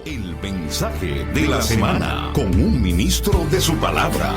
El mensaje de la semana con un ministro de su palabra.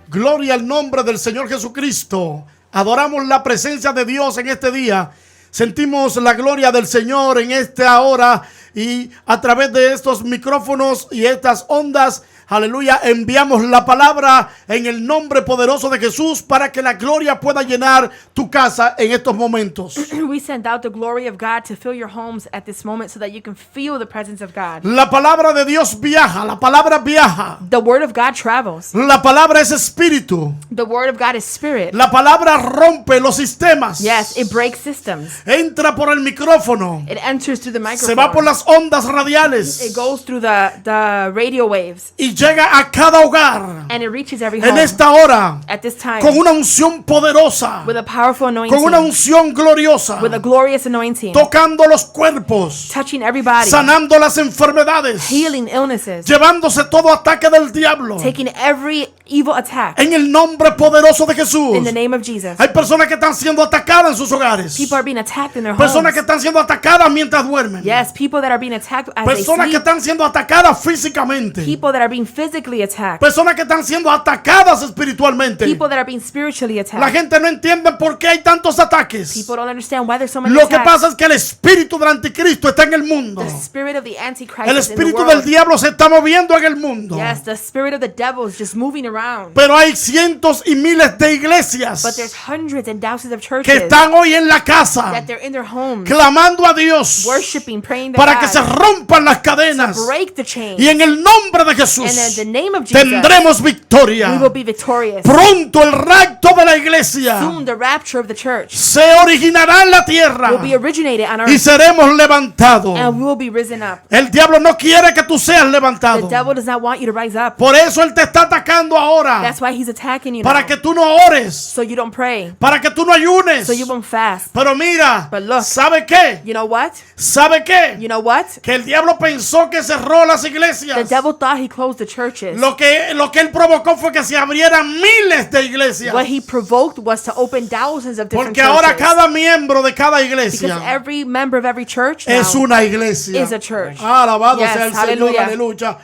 Gloria al nombre del Señor Jesucristo. Adoramos la presencia de Dios en este día. Sentimos la gloria del Señor en esta hora y a través de estos micrófonos y estas ondas, aleluya, enviamos la palabra en el nombre poderoso de Jesús para que la gloria pueda llenar tu casa en estos momentos. We send out the glory of God to fill your homes at this moment so that you can feel the presence of God. La palabra de Dios viaja, la palabra viaja. The word of God travels. La palabra es espíritu. The word of God is spirit. La palabra rompe los sistemas. Yes, it breaks systems. Entra por el micrófono. It enters through the microphone. Se va por las ondas radiales. It goes through the radio waves. Y llega a cada hogar. And it reaches every home. En esta hora. At this time. Con una unción poderosa. With a powerful anointing. Con una unción gloriosa. With a glorious anointing. Tocando los cuerpos. Touching everybody. Sanando las enfermedades. Healing illnesses. Llevándose todo ataque del diablo. Taking every evil attack. En el nombre poderoso de Jesús. In the name of Jesus. Hay personas que están siendo atacadas en sus hogares. People are being attacked in their homes. Personas que están siendo atacadas mientras duermen. Yes, people that are being attacked as Personas they que sleep. están siendo atacadas físicamente. People that are being physically attacked. Personas que están siendo atacadas espiritualmente. People that are being spiritually attacked. La gente no entiende por qué hay tantos ataques. People don't understand why there's so many Lo que attacks. pasa es que el espíritu del anticristo está en el mundo. The spirit of the Antichrist El is in the espíritu world. del diablo se está moviendo en el mundo. Yes, the spirit of the devil is just moving around. Pero hay cientos y miles de iglesias But there's hundreds and thousands of que churches están hoy en la casa that they're in their homes clamando a Dios worshiping, praying to para God que se rompan las cadenas. to break the chains. Y en el nombre de Jesús And in the name of Jesus, tendremos victoria. we will be victorious. Pronto el rapto de la iglesia Soon the rapture of the church se originará en la tierra will be originated on y earth, seremos levantados. and we will be risen up. El diablo no quiere que tú seas The levantado. devil does not want you to rise up. Por eso él te está atacando ahora. That's why he's attacking you Para now. que tú no ores. So you don't pray. Para que tú no ayunes. So you won't fast. Pero mira, But look. ¿sabe qué? You know what? ¿Sabe qué? You know what? Que el diablo pensó que cerró las The iglesias. devil thought he closed the churches. Lo que él provocó fue que se abrieran miles de iglesias. What he provoked was to open thousands of different Porque ahora churches. cada miembro de cada Because iglesia every member of every church now es una iglesia. is a church. Alabado Yes, sea el Señor, hallelujah. aleluya.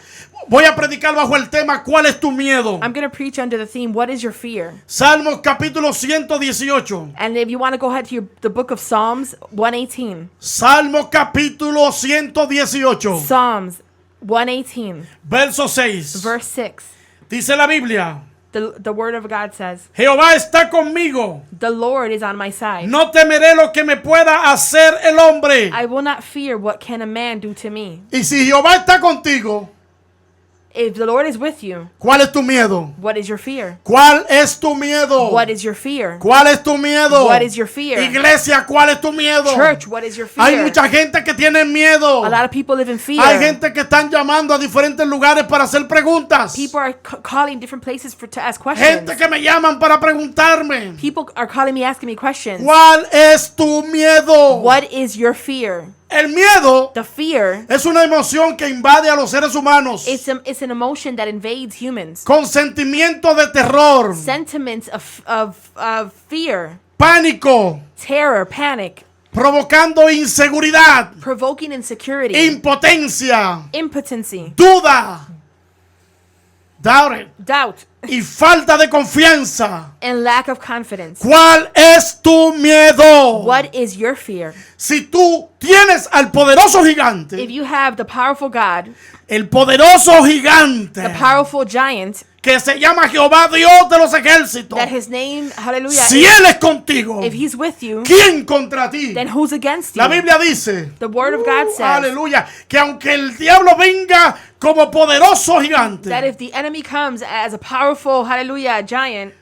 Voy a predicar bajo el tema ¿cuál es tu miedo? I'm going to preach under the theme, what is your fear? Salmos capítulo 118. And if you want to go ahead to the book of Psalms 118. Salmos capítulo 118. Psalms 118, Verso 6. verse 6. Dice la Biblia: The word of God says, Jehová está conmigo. the Lord is on my side. No temeré lo que me pueda hacer el hombre. I will not fear what can a man do to me. Y si Jehová está contigo, If the Lord is with you, ¿cuál es tu miedo? what is your fear? ¿Cuál es tu miedo? What is your fear? ¿Cuál es tu miedo? What is your fear? Iglesia, ¿cuál es tu miedo? Church, what is your Hay fear? mucha gente que tiene miedo. A lot of people live in fear. Hay gente que están llamando a diferentes lugares para hacer preguntas. People are calling different places to ask questions. Gente que me llaman para preguntarme. People are calling me, asking me questions. ¿Cuál es tu miedo? What is your fear? El miedo The fear, es una emoción que invade a los seres humanos it's an emotion that invades humans. con sentimientos de terror, Sentiments of fear, pánico, terror, panic, provocando inseguridad, provoking insecurity, impotencia, impotency, duda, doubt, y falta de confianza. and lack of confidence. ¿Cuál es tu miedo? What is your fear? Si tú tienes al poderoso If gigante, you have the powerful God, el poderoso gigante the powerful giant, que se llama Jehová Dios de los ejércitos, that his name, hallelujah, si Él es contigo, if he's with you, ¿quién contra ti? then who's against you? La Biblia dice, The word of God says aleluya, que aunque el diablo venga como poderoso that gigante, if the enemy comes as a powerful, hallelujah, giant,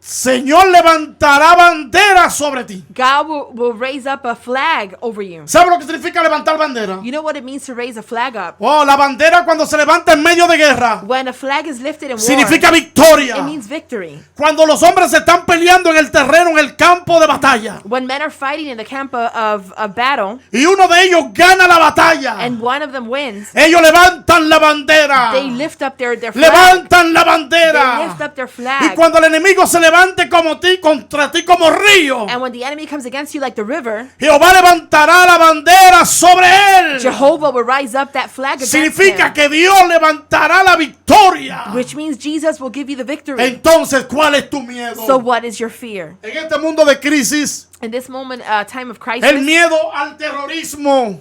Señor levantará bandera sobre ti. God will raise up a flag over you. ¿Sabe lo que significa levantar bandera? You know what it means to raise a flag up? Oh, la bandera cuando se levanta en medio de guerra When a flag is lifted in war, significa it victoria. means victory. Cuando los hombres se están peleando en el terreno, en el campo de batalla, When men are fighting in the camp of battle, y uno de ellos gana la batalla, and one of them wins, ellos levantan la bandera. they lift up their flag. Levantan la They bandera. lift up their Y flag. cuando el enemigo se levanta levante contra ti como río, And when the enemy comes against you like the river, Jehová levantará la bandera sobre él. Jehovah will rise up that flag against Significa him. que Dios levantará la victoria. Which means Jesus will give you the victory. Entonces, ¿cuál es tu miedo? So what is your fear? En este mundo de crisis, In this moment, time of el crisis, miedo al terrorismo,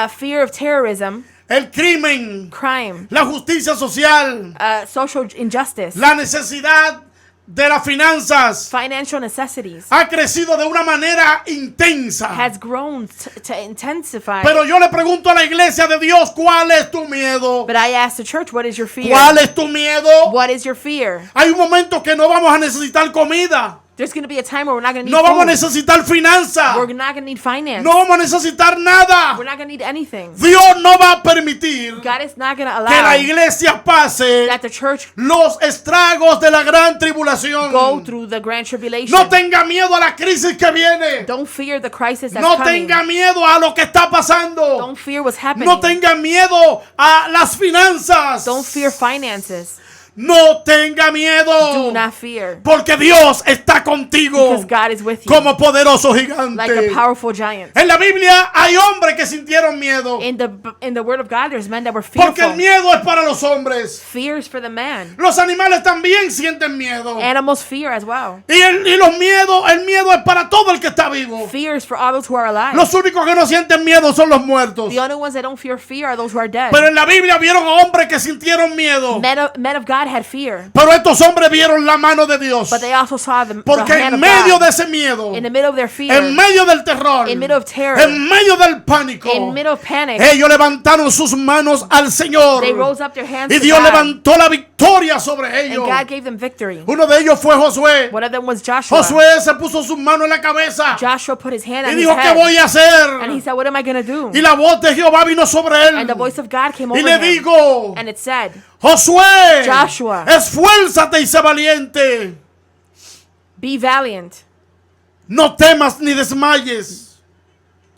fear of terrorism, el crimen, crime, la justicia social, social injustice, la necesidad de las finanzas financial necessities ha crecido de una manera intensa. has grown to intensify. Pero yo le pregunto a la iglesia de Dios, ¿cuál es tu miedo? But I asked the church, what is your fear? ¿Cuál es tu miedo? What is your fear? Hay un momento que no vamos a necesitar comida, There's going to be a time where we're not going to need no vamos a food. necesitar finanzas, We're not going to need finance. no vamos a necesitar nada. We're not going to need anything. Dios no va a permitir God is not going to que la allow iglesia pase that the church los estragos de la gran tribulación. go through the grand tribulation. No tenga miedo a la crisis que viene. Don't fear the crisis that's No coming. tenga miedo a lo que está pasando. Don't fear what's happening. No tenga miedo a las finanzas. Don't fear finances. No tenga miedo. Do not fear. Porque Dios está contigo Because God is with you como poderoso gigante. like a powerful giant. En la Biblia hay hombres que sintieron miedo. In the word of God, there's men that were Porque el fearful. miedo es para los hombres. Fears for the man. Los animales también sienten miedo. Animals fear as well. Y los miedos, el miedo es para todo el que está vivo. Fears for all those who are alive. Los únicos que no sienten miedo son los muertos. The only ones that don't fear fear are those who are dead. Pero en la Biblia vieron hombres que sintieron miedo. Men of God had fear, Pero estos hombres vieron la mano de Dios. but they also saw the Porque hand en of medio God. de ese miedo, In the middle of their fear, en medio del terror, in middle of terror, en medio del pánico, in middle of panic, ellos levantaron sus manos al Señor. they rose up their hands Y to Dios God, levantó la victoria sobre and ellos. God gave them victory. Uno de ellos fue Josué. One of them was Joshua. Josué se puso sus manos en la cabeza Joshua put his hand y on his dijo, ¿qué head, voy a and he hacer? said, what am I going to do? Y la voz de Jehová vino sobre él. And the voice of God came Y over le him, digo, and it said, Josué, Joshua, esfuérzate y sé valiente. be valiant. No temas ni desmayes,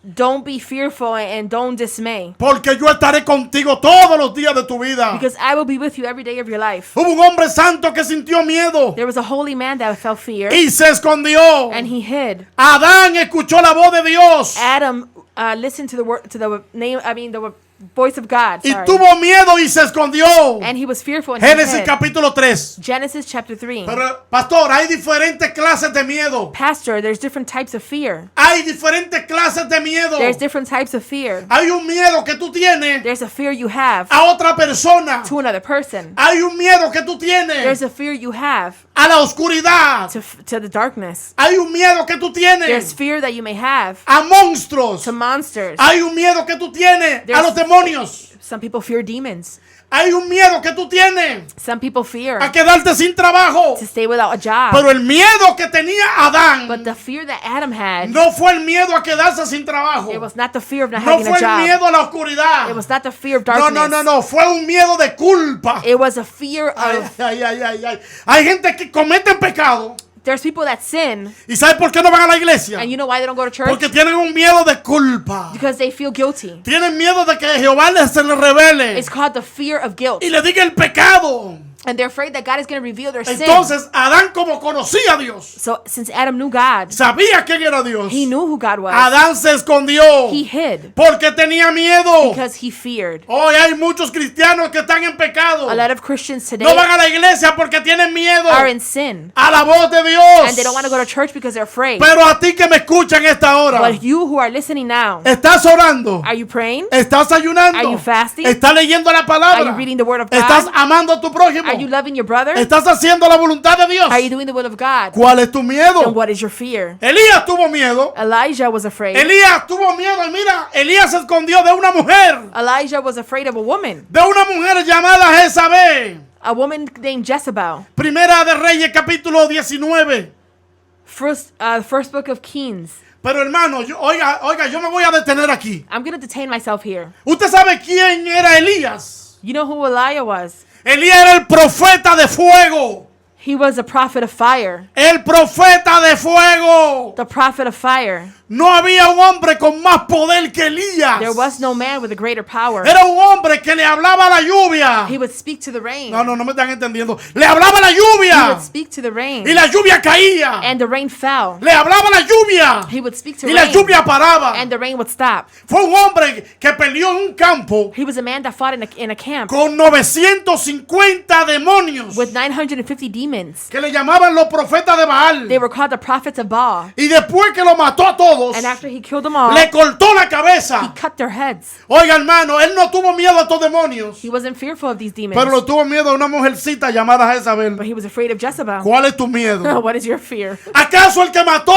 Don't be fearful and don't dismay, porque yo estaré contigo todos los días de tu vida. because I will be with you every day of your life. Hubo un hombre santo que sintió miedo There was a holy man that felt fear, y se escondió. and he hid. Adán escuchó la voz de Dios Adam listened to the word, to the name. I mean, the voice of God. y Sorry. tuvo miedo y se escondió. And he was fearful. And he Génesis hid. capítulo 3. Genesis chapter 3. Pero, pastor, hay diferentes clases de miedo. Pastor, there's different types of fear. Hay diferentes clases de miedo. There's different types of fear. Hay un miedo que tú tienes There's a fear you have a otra persona. to another person. Hay un miedo que tú tienes There's a fear you have a la oscuridad. to the darkness. Hay un miedo que tú There's tienes fear that you may have a monstruos. to monsters. Hay un miedo que tú tienes a There's- los demonios. Some people fear demons. Hay un miedo que tú tienes Some people fear a quedarte sin trabajo. to stay without a job. Pero el miedo que tenía Adán But the fear that Adam had, no fue el miedo a quedarse sin trabajo. it was not the fear of not No having fue a el job. miedo a la oscuridad. It was not the fear of No, darkness. no, no, no. Fue un miedo de culpa. It was a fear Ay, of. ay, ay, ay, ay. Hay gente que comete pecado. There's people that sin, ¿Y sabe por qué no van a la iglesia? and you know why they don't go to church? Porque tienen un miedo de culpa. Because they feel guilty. Tienen miedo de que Jehová se les revele It's called the fear of guilt. y le diga el pecado. And they're afraid that God is going to reveal their sin. Entonces, Adán, como conocía a Dios, So since Adam knew God, sabía quién era Dios. he knew who God was. Adán se escondió He hid porque tenía miedo. because he feared. Hoy hay muchos cristianos que están en pecado. A lot of Christians today No van a la iglesia porque tienen miedo are in sin. a la voz de Dios. And they don't want to go to church because they're afraid. Pero a ti que me escuchan esta hora, But you who are listening now, ¿estás orando? are you praying? ¿Estás ayunando? Are you fasting? ¿Estás leyendo la palabra? Are you reading the word of God? ¿Estás amando a tu prójimo? Are you loving your brother? ¿Estás haciendo la voluntad de Dios? Are you doing the will of God? ¿Cuál es tu miedo? Then what is your fear? Elías tuvo miedo. Elijah was afraid. Elías tuvo miedo. Y mira, Elías se escondió de una mujer. Elijah was afraid of a woman. De una mujer llamada Jezabel. A woman named Jezebel. Primera de Reyes, capítulo 19. First book of Kings. Pero hermano, oiga, yo me voy a detener aquí. I'm going to detain myself here. ¿Usted sabe quién era Elías? You know who Elijah was? Elías era el profeta de fuego. He was a prophet of fire. El profeta de fuego. The prophet of fire. No había un hombre con más poder que Elías. There was no man with a greater power. Era un hombre que le hablaba a la lluvia. He would speak to the rain. No me están entendiendo. Le hablaba a la He lluvia. would speak to the rain. Y la lluvia caía. And the rain fell. Le hablaba a la lluvia. He would speak to Y la rain. lluvia paraba. And the rain would stop. Fue un hombre que peleó en un campo He was a man that fought in a camp con 950 demonios with 950 demons. que le llamaban los profetas de Baal. They were called the prophets of Baal. Y después que lo mató a todos, And after he killed them all, le cortó la he cabeza. cut their heads. Oiga, hermano, él no tuvo miedo a estos demonios, He wasn't fearful of these demons, pero lo tuvo miedo a una mujercita llamada Jezabel. but he was afraid of Jezebel. ¿Cuál es tu miedo? What is your fear? ¿Acaso el que mató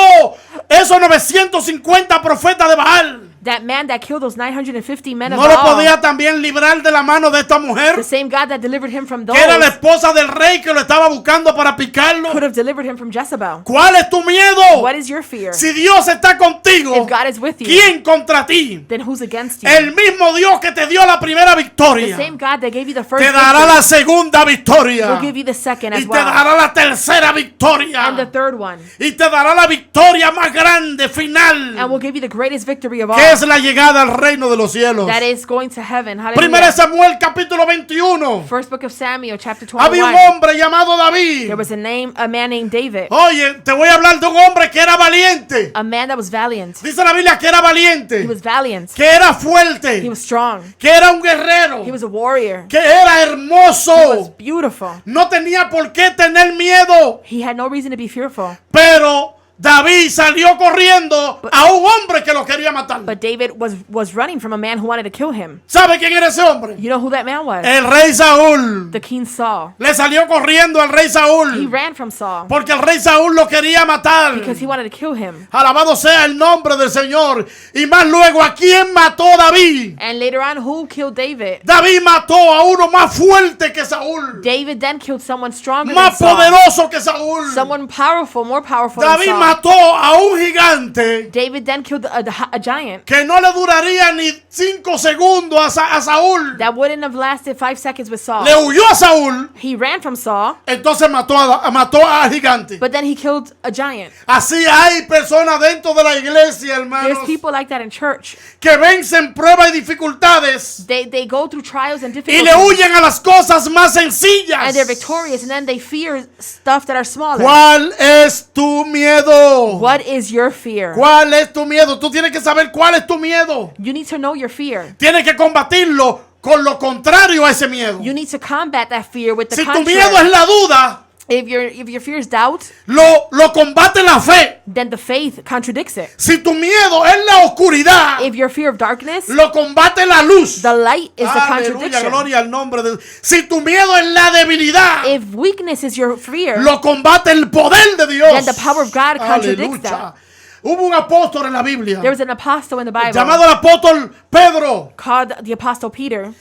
esos 950 profetas de Baal That man that killed those 950 men of no lo Baal, podía también librar de la mano de esta mujer? the same God that delivered him from Que era la those, esposa del rey que lo estaba buscando para picarlo. could have delivered him from Jezebel. ¿Cuál es tu miedo? What is your fear? Si Dios está contigo, If God is with you, ¿quién contra ti? then who's against you? El mismo Dios que te dio la primera The victoria same God that gave you the first te dará victory la segunda victoria will give you the second y as te well, dará la tercera victoria and the third one, y te dará la victoria más grande final, and will give you the greatest victory of all. que es la llegada al reino de los cielos. That is going to heaven. Primera Hallelujah. Samuel capítulo 21. First book of Samuel, chapter Había un 21. hombre llamado David. There was a man named David, Oye, te voy a hablar de un hombre que era valiente. a man that was valiant. Dice la Biblia que era valiente, He was valiant. que era He fuerte, was strong. que era un guerrero, He was a warrior. que era He was hermoso. beautiful. No tenía por qué tener miedo, He had no reason to be fearful. pero David salió corriendo a un hombre que lo quería matar. But David was running from a man who wanted to kill him. ¿Sabe quién era ese hombre? You know who that man was? El rey Saúl. The king Saul. Le salió corriendo al rey He Saúl ran from Saul porque el rey Saúl lo quería matar. because he wanted to kill him. Alabado sea el nombre del Señor. Y más luego, ¿a quién mató David? And later on, who killed David? David mató a uno más fuerte que Saúl, David then killed someone stronger than más Saul. poderoso que Saúl. Someone powerful, more powerful than David Saul. mató a un gigante David then killed a giant que no le duraría ni 5 segundos a Saúl. that wouldn't have lasted 5 seconds with Saul. Le huyó a Saúl, He ran from Saul, entonces mató al gigante. but then he killed a giant. Así hay personas dentro de la iglesia, hermanos, There's people like that in church. que vencen pruebas y dificultades They go through trials and y difficulties, le huyen a las cosas más and sencillas. they're victorious, and then they fear stuff that are smaller. ¿Cuál es tu miedo? What is your fear? ¿Cuál es tu miedo? Tú tienes que saber cuál es tu miedo. You need to know your fear. Tienes que combatirlo con lo contrario a ese miedo. You need to combat that fear with the Si tu contrary. miedo es la duda, If your fear is doubt, lo combate la fe. then the faith contradicts it. Si tu miedo es la oscuridad, If your fear of darkness, lo combate la luz. the light is the Aleluya, contradiction. gloria al nombre de Dios. Si tu miedo es la debilidad, If weakness is your fear, lo combate el poder de Dios. then the power of God contradicts Aleluya. that. Hubo un apóstol en la Biblia There was an apostle in the Bible llamado el apóstol Pedro, called the Apostle Peter,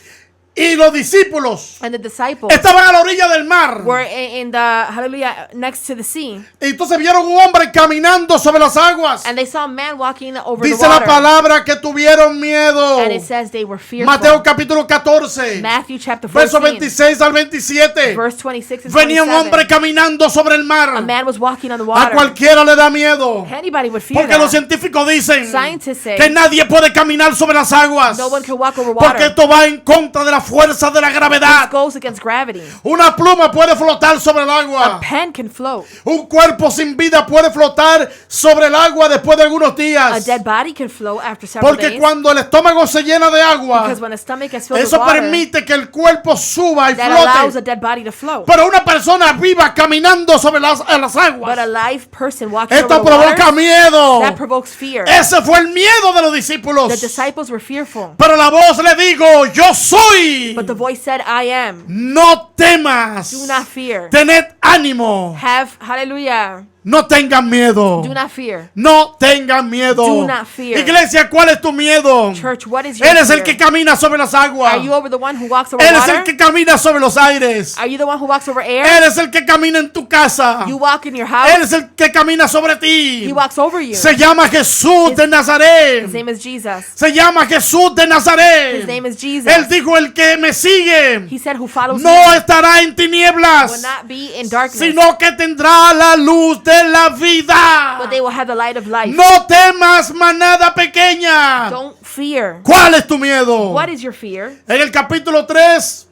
y los discípulos and the disciples estaban a la orilla del mar. were in the, hallelujah, next to the sea. Y entonces vieron un hombre caminando sobre las aguas. And they saw a man walking over the Dice la water. palabra que tuvieron miedo. And it says they were fearful. Mateo capítulo 14, Matthew chapter verso 14, 26 al 27. verse 26 and Venía un 27. hombre caminando sobre el A mar. man was walking on the A water. cualquiera le da miedo. Anybody would fear Porque los that. científicos dicen Scientists say que nadie puede caminar sobre las aguas. no one can walk over Porque water. esto va en contra de la fuerza de la This gravedad. goes against gravity. Una pluma puede flotar sobre el A agua. pen can float. Un cuerpo sin vida puede flotar sobre el agua después de algunos A días. dead body can float after several Porque days. cuando el estómago se llena de agua, Because when a stomach is filled with eso water, permite que el cuerpo suba y that allows flote. a dead body to float. Pero una persona viva caminando sobre las But aguas, a live person walking esto over the water, provoca miedo. that provokes fear. Ese fue el miedo de los discípulos. The disciples were fearful. Pero la voz le digo, yo soy. But the voice said, I am. No temas. Do not fear. Tened ánimo. Have, hallelujah. No tengan miedo. Do not fear. No tengan miedo. Do not fear. Iglesia, ¿cuál es tu miedo? Church, what is your Eres fear? el que camina sobre las aguas. Are you over the one who walks over Eres water? el que camina sobre los aires. Are you the one who walks over air? Eres el que camina en tu casa. You walk in your house. Eres el que camina sobre ti. He walks over you. Se llama Jesús de His Nazaret. name is Jesus. Se llama Jesús de His Nazaret. name is Jesus. Él dijo, el que me sigue He said, who follows no me estará en will tinieblas, not be in sino darkness, sino que tendrá la luz de la vida. but they will have the light of life. No temas, manada pequeña. Don't fear. ¿Cuál es tu miedo? What is your fear? En el capítulo 3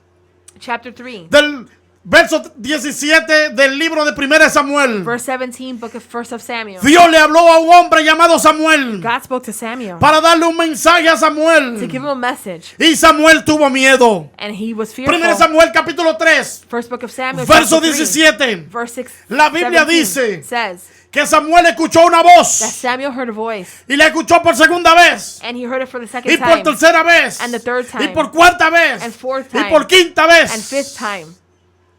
Chapter 3, del verso 17 del libro de 1 Samuel, verse 17, book of 1 of Samuel. Dios le habló a un hombre llamado Samuel God spoke to Samuel para darle un mensaje a to Samuel. give him a message, Y Samuel tuvo miedo. and he was 1 fearful. Samuel capítulo 3, First book of Samuel, verso chapter 3, 17. verse 6. La Biblia 17 dice says que Samuel escuchó una that voz Samuel heard a voice, y la escuchó por segunda vez and he heard it for the y second por time, tercera vez and the third y time, por cuarta vez and fourth y time, por quinta and vez. fifth time.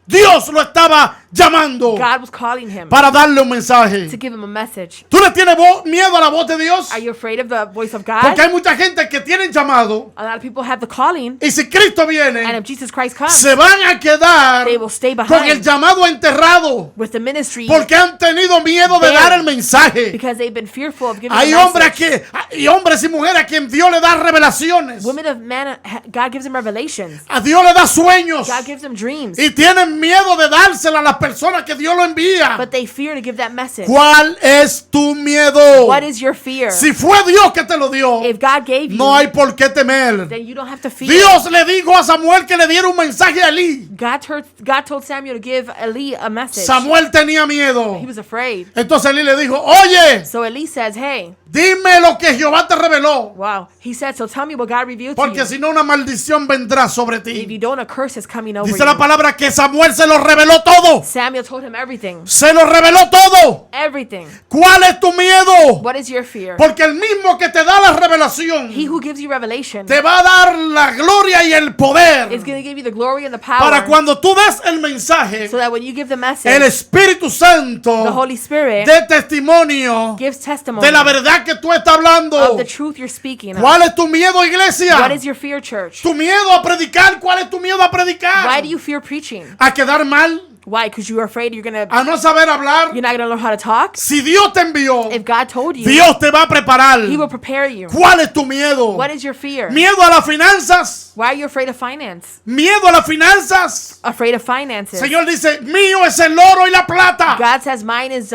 Dios lo estaba llamando God was calling him para darle un mensaje. to give him a message. ¿Tú le tienes miedo a la voz de Dios? Are you afraid of the voice of Porque God? hay mucha gente que tienen llamado A lot of people have the calling, y si Cristo and viene, if Jesus Christ comes, se van a quedar they will stay con el behind llamado enterrado with the ministry porque han tenido miedo de There. dar el mensaje. because they've been fearful of giving Hay the hombres message. y hombres y mujeres a quien Dios le da revelaciones. Women of man, God gives them revelations. A Dios le da sueños God gives them dreams, y tienen miedo de dársela a las personas que Dios lo envía. but they fear to give that message. ¿Cuál es tu miedo? What is your fear? Si fue Dios que te lo dio, If God gave you, no hay por qué temer. then you don't have to fear. Dios le dijo a Samuel que le diera un mensaje a Elí. God told Samuel to give Eli a message. Samuel tenía miedo. He was afraid. Entonces Elí le dijo, oye, So Eli says, hey, dime lo que Jehová te reveló. wow. He said, so tell me what God revealed to Porque you. si no, una maldición vendrá sobre If ti. you don't, a curse is coming over Dice la you. palabra que Samuel se lo reveló todo. Samuel told him everything. Se lo reveló todo. Everything. ¿Cuál es tu miedo? What is your fear? Porque el mismo que te da la revelación He who gives you revelation te va a dar la gloria y el poder is going to give you the glory and the para power cuando tú des el mensaje. so that when you give the El message, Espíritu the Santo Holy Spirit de testimonio gives testimony de la verdad que tú estás of hablando. the truth you're speaking of. ¿Cuál es tu miedo, iglesia? What is your fear, church? Tu miedo a predicar. ¿Cuál es tu miedo a predicar? Why do you fear preaching? A quedar mal, Why? Because you're afraid you're a no saber hablar. not gonna learn how to talk. Si Dios te envió, If God told you, Dios te va a preparar. He will prepare you. ¿Cuál es tu miedo? What is your fear? Miedo a las finanzas. Why are you afraid of finance? Miedo a las finanzas. Afraid of finances. Señor dice, mío es el oro y la plata. God says mine is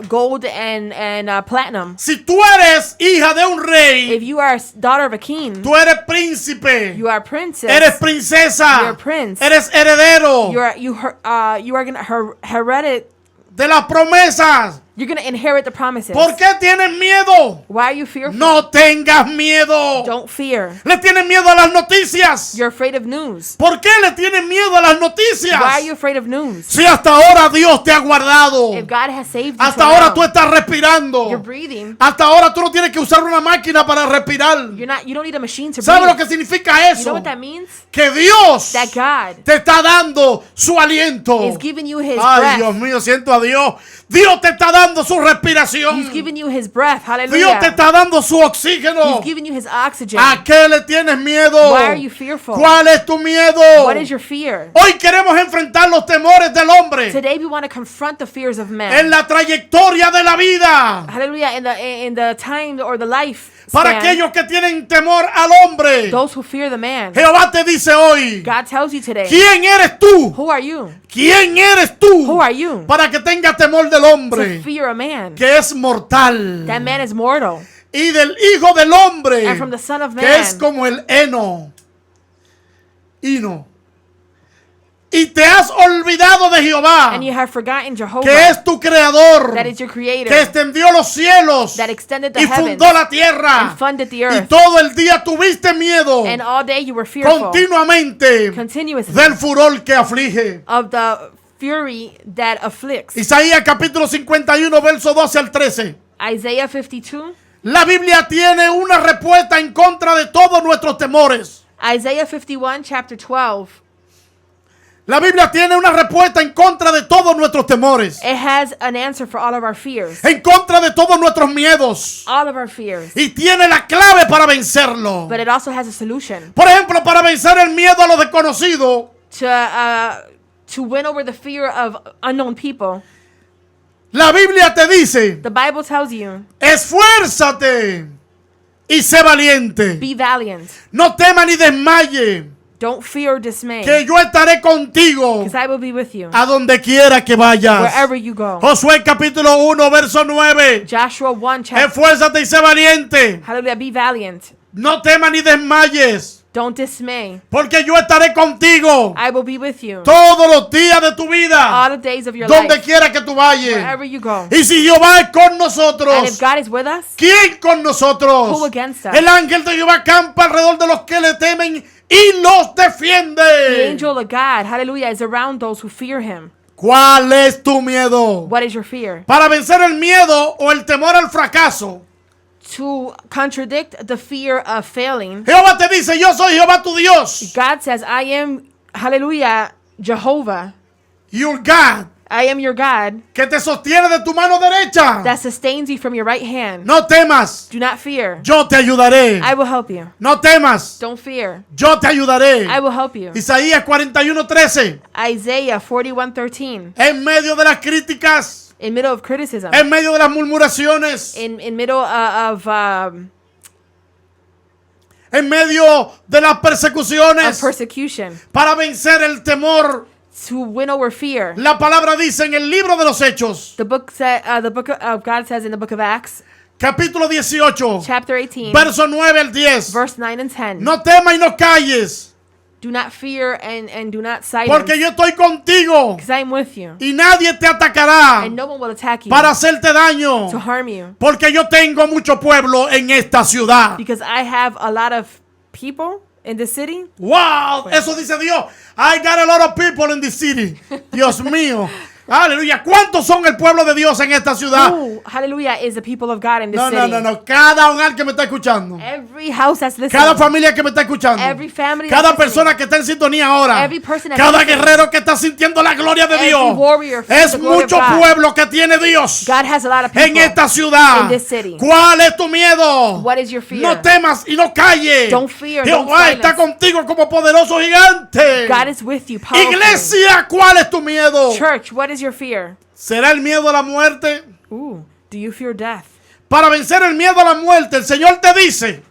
gold and platinum. Si tú eres hija de un rey, If you are a daughter of a king, tú eres príncipe, you are a princess. eres princesa, You're a prince. eres heredero You are gonna heredit. de las promesas. You're gonna inherit the promises. ¿Por qué tienes miedo? Why are you fearful? No tengas miedo. Don't fear. ¿Le tienes miedo a las noticias? You're afraid of news. ¿Por qué le tienes miedo a las noticias? Why are you afraid of news? Si hasta ahora Dios te ha guardado. If God has saved you, Hasta till ahora now, tú estás respirando. you're breathing. Hasta ahora tú no tienes que usar una máquina para respirar. You don't need a machine to ¿Sabe lo breathe. que significa You know eso? what that means? Que Dios That God te está dando su aliento. is giving you His Ay, breath. Dios mío, siento a Dios. Dios te está dando su respiración. He's giving you His breath. Dios Hallelujah. te está dando su oxígeno. He's giving you His oxygen. ¿A qué le tienes miedo? Why are you fearful? ¿Cuál es tu miedo? What is your fear? Hoy queremos enfrentar los temores del hombre Today we want to confront the fears of en men. la trayectoria de la vida. Hallelujah. In the time or the life Para span, aquellos que tienen temor al hombre, those who fear the man. Jehová te dice hoy, God tells you today, ¿quién eres tú? who are you? ¿Quién eres tú? Who are you Para que tengas temor del to hombre, fear a man? que es mortal. That man is mortal. Y del hijo del hombre, And from the son of que es man, como el heno. Y te has olvidado de Jehová, and you have forgotten que Jehovah, es tu creador, that is your creator, que extendió los cielos that extended the y heavens fundó la tierra. and funded the Y earth. todo el día tuviste miedo And all day you were fearful continuamente continuously del furor que aflige. of the fury that afflicts. Isaías capítulo 51, verso 12 al 13. Isaiah 52. La Biblia tiene una respuesta en contra de todos nuestros temores. Isaiah 51, chapter 12. La Biblia tiene una respuesta en contra de todos nuestros temores, It has an answer for all of our fears. en contra de todos nuestros miedos. All of our fears. Y tiene la clave para vencerlo. But it also has a solution Por ejemplo, para vencer el miedo a lo desconocido, to win over the fear of unknown people. la Biblia te dice, The Bible tells you, esfuérzate y sé valiente. be valiant. No temas ni desmaye, Don't fear or dismay, que yo estaré contigo because I will be with you a donde quiera que vayas. wherever you go. Josué capítulo 1, verso 9. Joshua 1 chapter. Esfuérzate y sé valiente. Hallelujah. Be valiant. No temas ni desmayes, Don't dismay. porque yo estaré contigo I will be with you todos los días de tu vida, all the days of your donde life, quiera que tú vayas. wherever you go. Y si Jehová es con And if nosotros, God is with us, ¿quién con nosotros? who against us? El ángel de Jehová campa alrededor de los que le temen y los The defiende. angel of God, hallelujah, is around those who fear him. ¿Cuál es tu miedo? What is your fear? Para vencer el miedo o el temor al fracaso, To contradict the fear of failing, Jehová te dice: yo soy Jehová tu Dios, God says, I am, hallelujah, Jehovah. your God, I am your God que te sostiene de tu mano derecha. that sustains you from your right hand. No temas, Do not fear. yo te ayudaré. I will help you. No temas, Don't fear. yo te ayudaré. I will help you. Isaías 41:13. Isaiah 41:13. En medio de las críticas, In middle of criticism, en medio de las murmuraciones, in middle of en medio de las persecuciones, persecution, para vencer el temor. to win over fear. La palabra dice en el libro de los Hechos, The book of God says in the book of Acts, capítulo 18, chapter 18, verso 9 al 10. verse 9 and 10. No temas y no calles, Do not fear and do not silence, porque yo estoy contigo because I am with you, y nadie te atacará and no one will attack you para hacerte daño, to harm you, porque yo tengo mucho pueblo en esta ciudad. because I have a lot of people in the city. Wow, eso dice Dios. I got a lot of people in the city. Dios mío. Aleluya. ¿Cuántos son el pueblo de Dios en esta ciudad? Who, hallelujah, is the people of God in this No, city. no. Cada hogar que me está escuchando. Every house that's listening. Cada familia que me está escuchando. Every family Cada that's persona listening. que está en sintonía ahora. Every person that's Cada listening. guerrero que está sintiendo la gloria de Every Dios. warrior feels Es the glory of mucho God. pueblo que tiene Dios God has a lot of people en esta ciudad. in this city. ¿Cuál es tu miedo? What is your fear? No temas y no calles. Don't fear, don't Jehová silence. está contigo como poderoso gigante. God is with you powerfully. Iglesia, ¿cuál es tu miedo? Church, what is your fear? ¿Será el miedo a la muerte? Ooh, do you fear death? Para vencer el miedo a la muerte, el Señor te dice,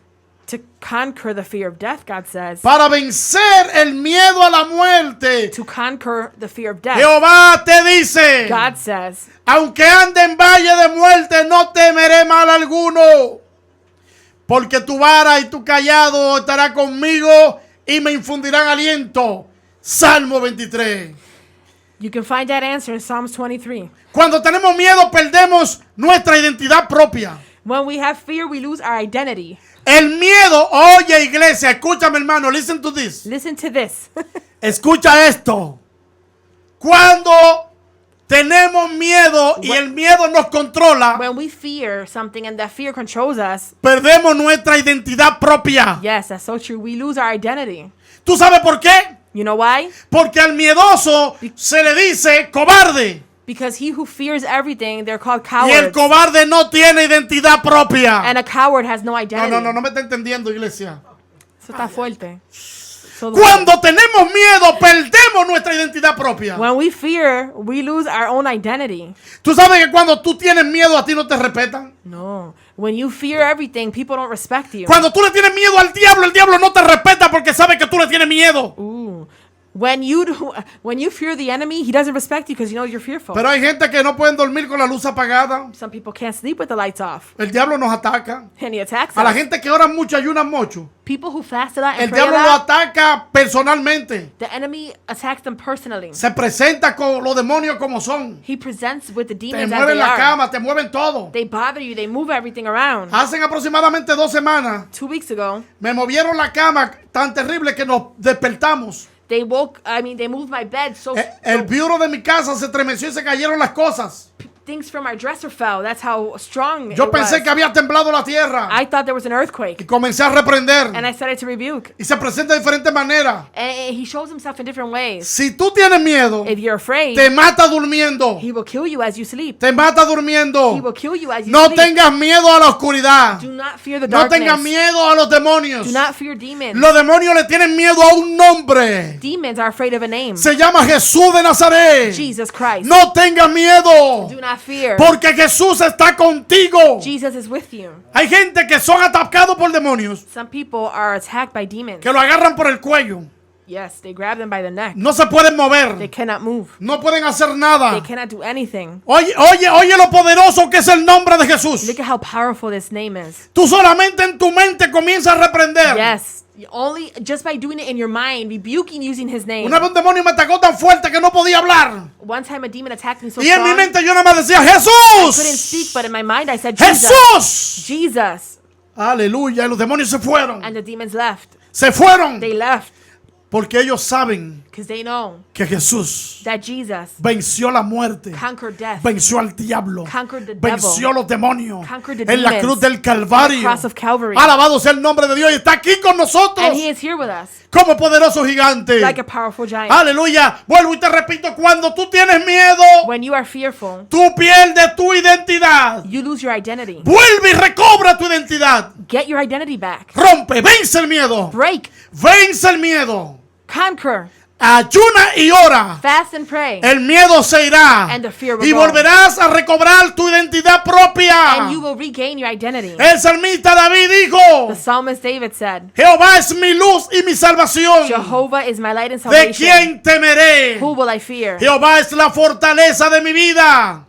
To conquer the fear of death, God says. para vencer el miedo a la muerte, To conquer the fear of death, Jehová te dice, God says, aunque ande en valle de muerte, no temeré mal alguno, porque tu vara y tu callado estará conmigo y me infundirán aliento. Salmo 23. you can find that answer in Psalms 23. Cuando tenemos miedo, perdemos nuestra identidad propia. When we have fear, we lose our identity. El miedo, oye iglesia, escúchame hermano, listen to this. Listen to this. Escucha esto. Cuando tenemos miedo y el miedo nos controla, When we fear something and that fear controls us, perdemos nuestra identidad propia. yes, that's so true. We lose our identity. ¿Tú sabes por qué? You know why? Porque al miedoso se le dice cobarde. Because he who fears everything, they're called Y el cowards. cobarde no tiene identidad propia. And a coward has no identity. No me está entendiendo, iglesia. Eso está fuerte. So Cuando tenemos miedo, perdemos nuestra identidad propia. when we fear, we lose our own identity. ¿Tú sabes que cuando tú tienes miedo a ti no te respetan? No. When you fear everything, people don't respect you. Cuando tú le tienes miedo al diablo, el diablo no te respeta porque sabe que tú le tienes miedo. Ooh. When you fear the enemy, he doesn't respect you because you know you're fearful. Pero hay gente que no pueden dormir con la luz apagada. Some people can't sleep with the lights off. El diablo nos ataca. And he attacks A la us. gente que ora mucho, ayunan mucho. People who fast a lot and El pray a diablo lo lot, ataca personalmente. the enemy attacks them personally. Se presenta con los demonios como son. He presents with the Te demons as mueven they la are. cama, te mueven todo. They bother you. They move everything around. Hacen aproximadamente 2 semanas. 2 weeks ago, Me movieron la cama tan terrible que nos despertamos. they moved my bed so El bureau de mi casa se estremeció y se cayeron las cosas. things from our dresser fell. That's how strong Yo it pensé was. que había temblado la tierra. I thought there was an Y earthquake. comencé a reprender. And I started to rebuke. Y se presenta de diferentes maneras. And he shows himself in different ways. Si tú tienes miedo, If you're afraid, te mata durmiendo. he will kill you as you sleep. Te mata He durmiendo. will kill you as you No sleep. tengas miedo a la oscuridad. Do not fear the No darkness. tengas miedo a los demonios. Do not fear demons. Los demonios le tienen miedo a un nombre. Demons are afraid of a name. Se llama Jesús de Nazaret. Jesus Christ. No tengas miedo. Do not fear. Porque Jesús está contigo. Jesus is with you. Hay gente que son atacados por demonios. Some people are attacked by demons. Que lo agarran por el cuello. Yes, they grab them by the neck. No se pueden They mover. cannot move. No pueden hacer They nada. cannot do anything. Oye lo poderoso que es el nombre de Jesús. Look at how powerful this name is. Tú solamente en tu mente comienzas a reprender. Yes, only just by doing it in your mind, rebuking using his name. Una vez un demonio me atacó tan fuerte que no podía hablar. One time a demon attacked me so Y en mi strong, mente yo nada más decía, I couldn't Jesús. speak, but in my mind I said, Jesus, Jesús. Jesus. Aleluya. Y los demonios se fueron. And the demons left. Se fueron. They left Porque ellos saben because they know que Jesús that Jesus venció la muerte. conquered death, Venció al diablo. conquered the Venció devil, los demonios. conquered the En la demons cruz del on the Calvario. cross of Calvary. Alabado sea el nombre de Dios. Y está aquí con nosotros. And he is here with us Como poderoso gigante. like a powerful giant. Aleluya. Vuelvo y te repito. Cuando tú tienes miedo, When you are fearful, tú pierdes tu identidad. you lose your identity. Vuelve y recobra tu identidad. Get your identity back. Rompe, vence el miedo. Break, Vence el miedo. conquer, Ayuna y ora. fast and pray. El miedo se irá. And the fear will Y go. volverás a recobrar tu identidad propia. And you will regain your identity. El salmista David dijo: The psalmist David said, Jehová es mi luz y mi salvación. Jehovah is my light and ¿De salvation. quién temeré? Who will I fear? Jehová es la fortaleza de mi vida.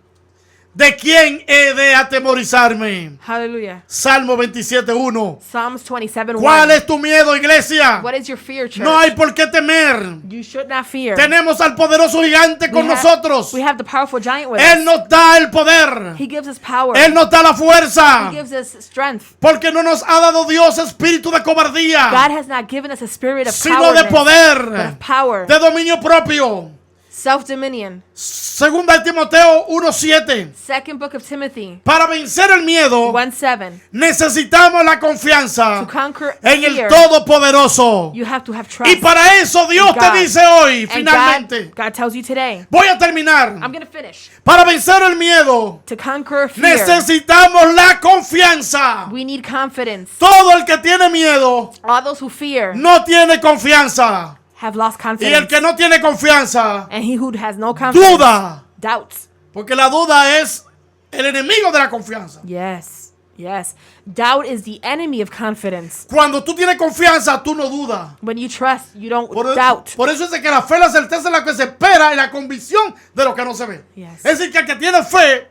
¿De quién he de atemorizarme? Hallelujah. Salmo 27:1. Psalms 27:1. ¿Cuál es tu miedo, iglesia? What is your fear, church? No hay por qué temer. You should not fear. Tenemos al poderoso gigante con nosotros. We have the powerful giant with Él us. nos da el poder. He gives us power. Él nos da la fuerza. He gives us strength. Porque no nos ha dado Dios espíritu de cobardía, God has not given us a spirit of sino de cowardice, but poder, of power, de dominio propio. self-dominion. Segunda de Timoteo 1:7. Second book of Timothy Para vencer el miedo, 1:7. necesitamos la confianza To conquer en el fear, Todopoderoso. you have to have trust. Y para eso Dios in te God. dice hoy, And finalmente, God tells you today. voy a terminar. I'm going to finish. Para vencer el miedo, To conquer fear, necesitamos la confianza. we need confidence. Todo el que tiene miedo All those who fear no tiene confianza. have lost Y el confidence. que no tiene confianza, And he who has no confidence duda. doubts. Porque la duda es el enemigo de la confianza. Yes, yes. Doubt is the enemy of confidence. Cuando tú tienes confianza, tú no dudas. When you trust, you don't Por doubt. eso es de que la fe, la certeza es la que se espera y la convicción de lo que no se ve. Yes. Es decir, que el que tiene fe,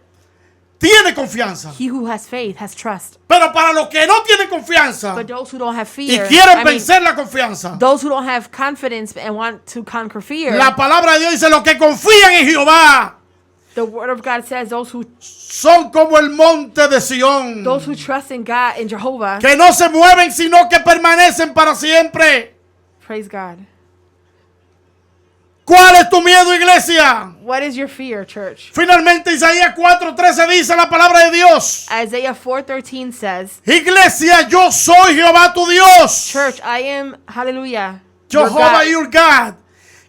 tiene confianza. He who has faith has trust. Pero para los que no tienen confianza But those who don't have y fear, quieren I mean, vencer la confianza, those who don't have confidence and want to conquer fear, la palabra de Dios dice, los que confían en Jehová the word of God says those who son como el monte de Sión, trust in God, in Jehovah, que no se mueven, sino que permanecen para siempre. praise God. ¿Cuál es tu miedo, iglesia? What is your fear, church? Finalmente, Isaías 4:13 dice la palabra de Dios. Isaiah 4:13 says, Iglesia, yo soy Jehová tu Dios. church, I am, hallelujah, your Jehová God, your God.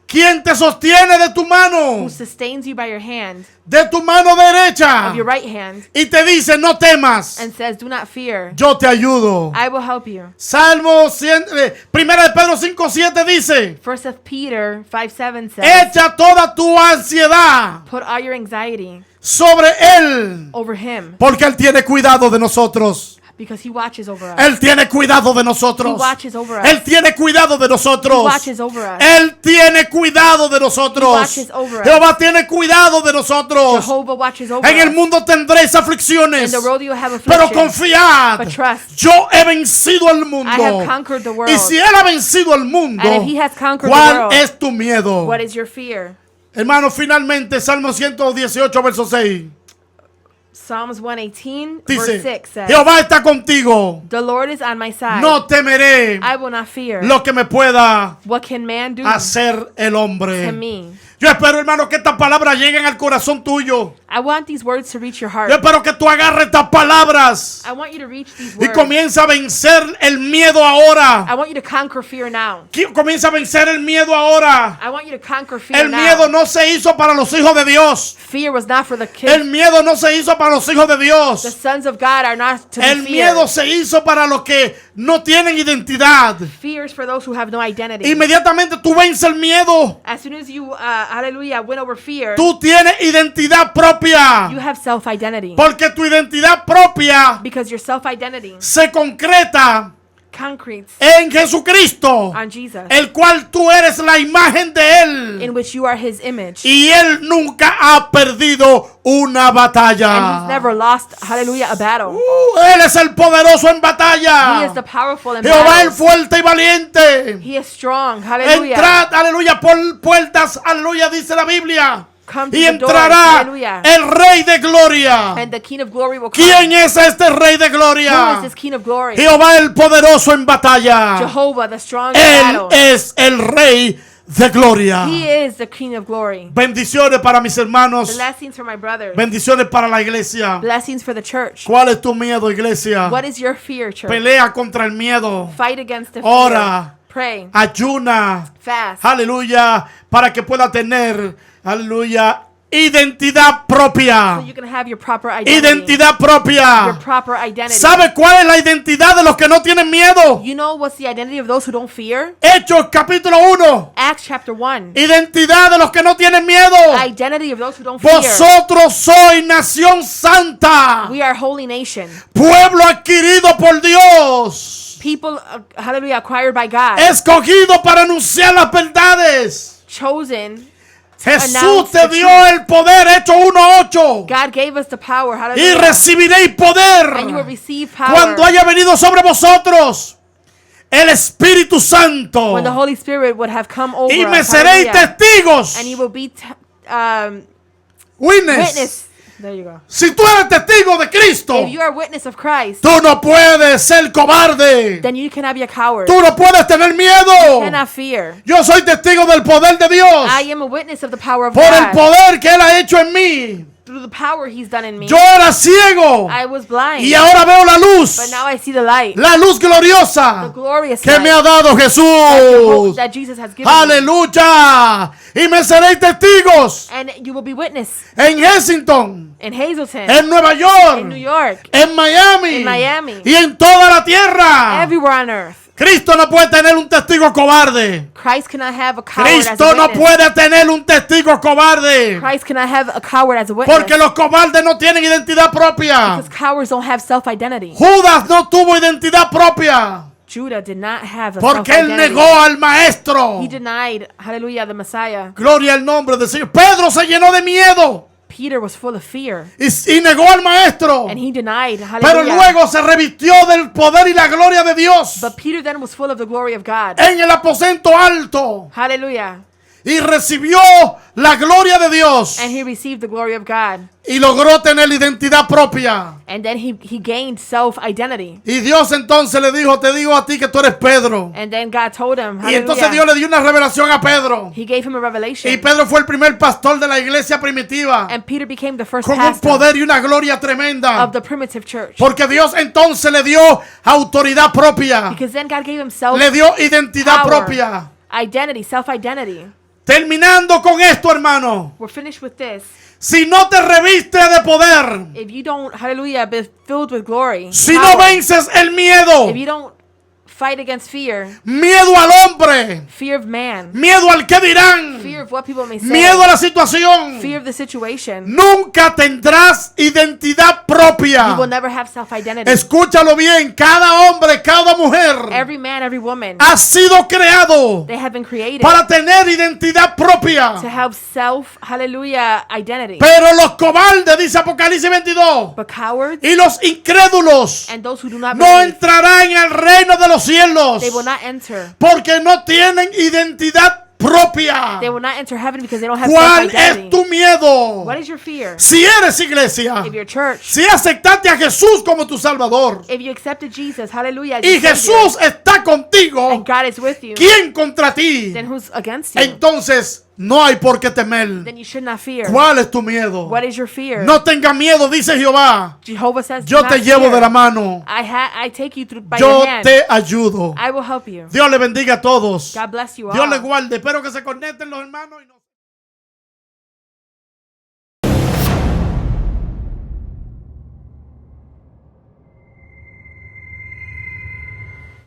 ¿Quién te sostiene de tu mano? who sustains you by your hand, De tu mano derecha. of your right hand, Y te dice, no temas. and says, do not fear, Yo te ayudo. I will help you. Salmo 100, primera de Pedro 5:7 dice, First of Peter 5:7 says, echa toda tu ansiedad put all your anxiety sobre Él, over him, porque Él tiene cuidado de nosotros. because he watches over us. Él tiene cuidado de nosotros. He watches over us. Él tiene cuidado de nosotros. He watches over us. Él tiene cuidado de nosotros. He watches over us. Jehová tiene cuidado de nosotros. Jehovah watches over En el us. mundo tendréis In aflicciones, the world you will have pero affliction, confiad. but trust. Yo he vencido al mundo. I have conquered the world. Y si Él ha vencido al mundo, And if he has conquered the ¿cuál world, es tu miedo? What is your fear? Hermano, finalmente, Salmo 118, verso 6. Psalms 118 verse Dice, 6 says, Jehová está contigo. the Lord is on my side. No temeré I will not fear. lo que me pueda What can man do hacer el to hombre. me? Yo espero, hermano, que estas palabras lleguen al corazón tuyo. I want these words to reach your heart. Yo espero que tú agarres estas palabras I want you to reach these y words. comienza a vencer el miedo ahora. I want you to conquer fear now. Comienza a vencer el miedo ahora. I want you to conquer fear El now. miedo no se hizo para los hijos de Dios. Fear was not for the kids. El miedo no se hizo para los hijos de The Dios. sons of God are not to El be feared. miedo se hizo para los que no tienen identidad. Fear is for those who have no identity. Inmediatamente tú vences el miedo. As soon as you, hallelujah, win over fear, Tú tienes identidad propia. you have self-identity. Porque tu identidad propia Because your self-identity se concreta concretes en Jesucristo, on Jesus, el cual tú eres la imagen de Él. in which you are his image. Y Él nunca ha perdido una And batalla. he's never lost, hallelujah, a battle. Él es el poderoso en He batalla. is the powerful in Jehová el battle. fuerte y valiente. He is strong, hallelujah. Entrad, aleluya, por puertas, aleluya, dice la Biblia. Come to Y the doors, entrará hallelujah. el Rey de Gloria. And the King of Glory will come. ¿Quién es este Rey de Who is Gloria? this King of Glory? Jehová el poderoso en batalla. Jehovah, the strong in Él battle. es el Rey de Gloria. He is the King of Glory. Bendiciones para mis hermanos. Blessings for my brothers. Bendiciones para la iglesia. Blessings for the church. ¿Cuál es tu miedo, iglesia? What is your fear, church? Pelea contra el miedo. Fight against the fear. Ora. Pray. Ayuna. Fast. Aleluya. Para que pueda tener, aleluya, identidad So propia. you can have your proper identity. Identidad Your propia. proper identity. ¿Sabe cuál es la identidad de los que no tienen miedo? You know what's the identity of those who don't fear? Hechos capítulo 1. Acts chapter 1. Identidad de los que no tienen miedo. Identity of those who don't fear. Vosotros sois nación santa, We are holy nation. pueblo adquirido por Dios, People, hallelujah, acquired by God. escogido para anunciar las verdades. Chosen. Jesús te dio el poder, Hechos 1:8. God gave us the power. Y Hallelujah. recibiréis poder And you will receive power cuando haya venido sobre vosotros el Espíritu Santo. when the Holy Spirit would have come over Y me us. seréis Hallelujah. testigos. And you will be Witness. witness. There you go. Si tú eres testigo de Cristo, If you are a witness of Christ, tú no puedes ser cobarde. then you cannot be a coward. Tú no puedes tener miedo. You cannot fear. Yo soy testigo del poder de Dios. I am a witness of the power of Por el God. poder que Él ha hecho en mí. Through the power He's done in me. Yo era ciego. I was blind. Y ahora veo la luz. But now I see the light. La luz The gloriosa glorious que me ha light dado Jesús. that Jesus has given me. Aleluya. Y me seréis testigos And you will be witness en Lexington, in Hazleton, en Nueva in New York, York, en Miami, in Miami, y en toda la tierra. everywhere on earth. Cristo no puede tener un testigo cobarde. Christ cannot have a coward as a Cristo no witness. puede tener un testigo cobarde. Christ cannot have a coward as a witness. Porque los cobardes no tienen identidad propia. Because cowards don't have self-identity. Judas no tuvo identidad propia. Judah did not have a Porque él self-identity. negó al maestro. He denied, hallelujah, the Messiah. Gloria al nombre del Señor. Pedro se llenó de miedo Peter was full of fear. y negó al maestro. And he denied, Pero hallelujah. luego se revistió del poder y la gloria de Dios But Peter then was full of the glory of God. en el aposento alto Hallelujah. y recibió la gloria de Dios And he received the glory of God. y logró tener identidad propia. And then he gained self-identity. Y Dios entonces le dijo, te digo a ti que tú eres Pedro. And then God told him, Y entonces Dios hallelujah, le dio una revelación a Pedro. he gave him a revelation. Y Pedro fue el primer pastor de la iglesia primitiva And Peter became the first con un pastor poder y una gloria tremenda. of the primitive church. Porque Dios entonces le dio autoridad propia. Because then God gave him self Le dio identidad power, propia. identity, self-identity. Terminando con esto, hermano. We're finished with this. Si no te reviste de poder, If you don't, hallelujah, be filled with glory, si no power, vences el miedo, if you don't fight against fear, miedo al hombre, fear of man, miedo al que dirán, fear of what people may say, miedo a la situación, fear of the situation, nunca tendrás identidad you propia. will never have self-identity. Escúchalo bien, cada hombre, cada mujer Every man, every woman, ha sido creado they have been created para tener identidad to propia. have self, hallelujah, identity. Pero los cobardes, dice Apocalipsis 22, But cowards y los incrédulos and those who do not no believe, entrarán en el reino de los cielos they will not enter. porque no tienen identidad propia. They will not enter heaven because they don't have ¿Cuál es self-identity. tu miedo? What is your fear? Si eres iglesia, If you're church, si aceptaste a Jesús como tu Salvador if you accepted Jesus, hallelujah, as y your Savior, Jesús está contigo, and God is with you, ¿quién contra ti? then who's against you? Entonces no hay por qué temer. Then you should not fear. ¿Cuál es tu miedo? What is your fear? No tenga miedo, dice Jehová. Jehovah says, Yo "Do te not llevo fear. de la mano. I take you through by Yo your hand. te ayudo. I will help you. Dios le bendiga a todos. God bless you all. Dios le guarde. Espero que se conecten los hermanos y nos